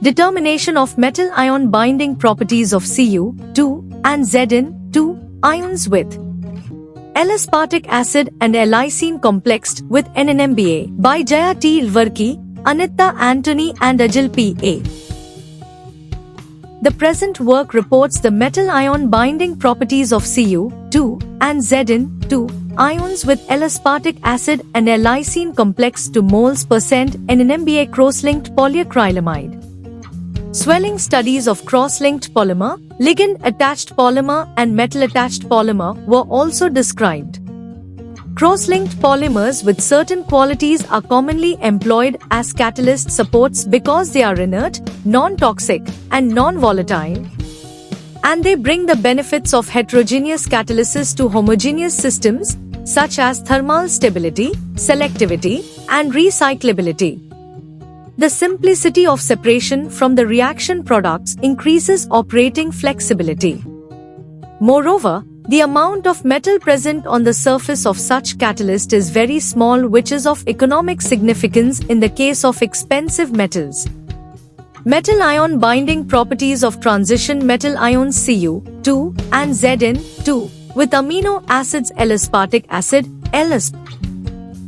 Determination of metal ion binding properties of Cu2 and Zn2 ions with L-aspartic acid and L-lysine complexed with NNMBA by Jaya T. Ilvarki, Anita Antony and Ajil P.A. The present work reports the metal ion binding properties of Cu2 and Zn2 ions with L-aspartic acid and L-lysine complex to moles percent NNMBA cross-linked polyacrylamide. Swelling studies of cross-linked polymer, ligand-attached polymer and metal-attached polymer were also described. Cross-linked polymers with certain qualities are commonly employed as catalyst supports because they are inert, non-toxic, and non-volatile. And they bring the benefits of heterogeneous catalysis to homogeneous systems, such as thermal stability, selectivity, and recyclability. The simplicity of separation from the reaction products increases operating flexibility. Moreover, the amount of metal present on the surface of such catalyst is very small, which is of economic significance in the case of expensive metals. Metal ion binding properties of transition metal ions Cu2 and Zn2 with amino acids L-aspartic acid, L-asp,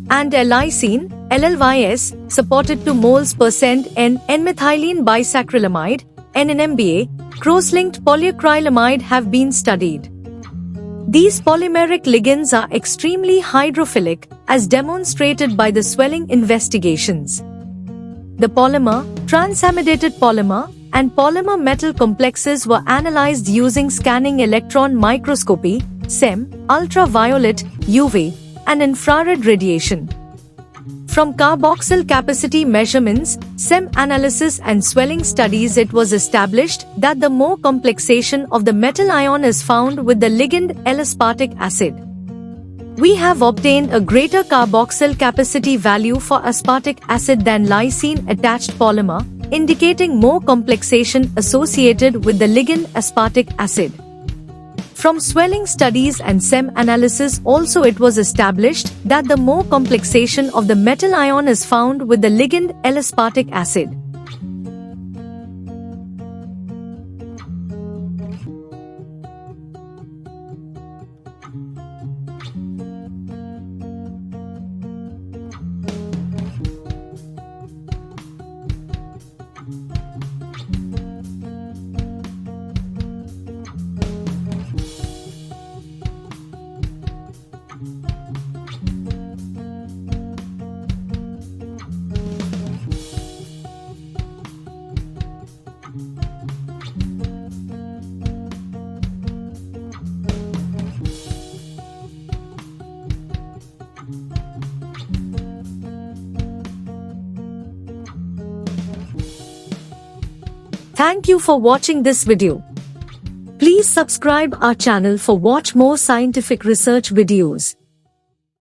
and L-lysine, LLYS, supported to moles percent N-methylene bisacrylamide, NNMBA, cross-linked polyacrylamide have been studied. These polymeric ligands are extremely hydrophilic, as demonstrated by the swelling investigations. The polymer, transamidated polymer, and polymer metal complexes were analyzed using scanning electron microscopy, SEM, ultraviolet, UV, and infrared radiation. From carboxyl capacity measurements, SEM analysis and swelling studies, it was established that the more complexation of the metal ion is found with the ligand L-aspartic acid. We have obtained a greater carboxyl capacity value for aspartic acid than lysine-attached polymer, indicating more complexation associated with the ligand aspartic acid. From swelling studies and SEM analysis also, it was established that the more complexation of the metal ion is found with the ligand L-aspartic acid. Thank you for watching this video. Please subscribe our channel for watch more scientific research videos.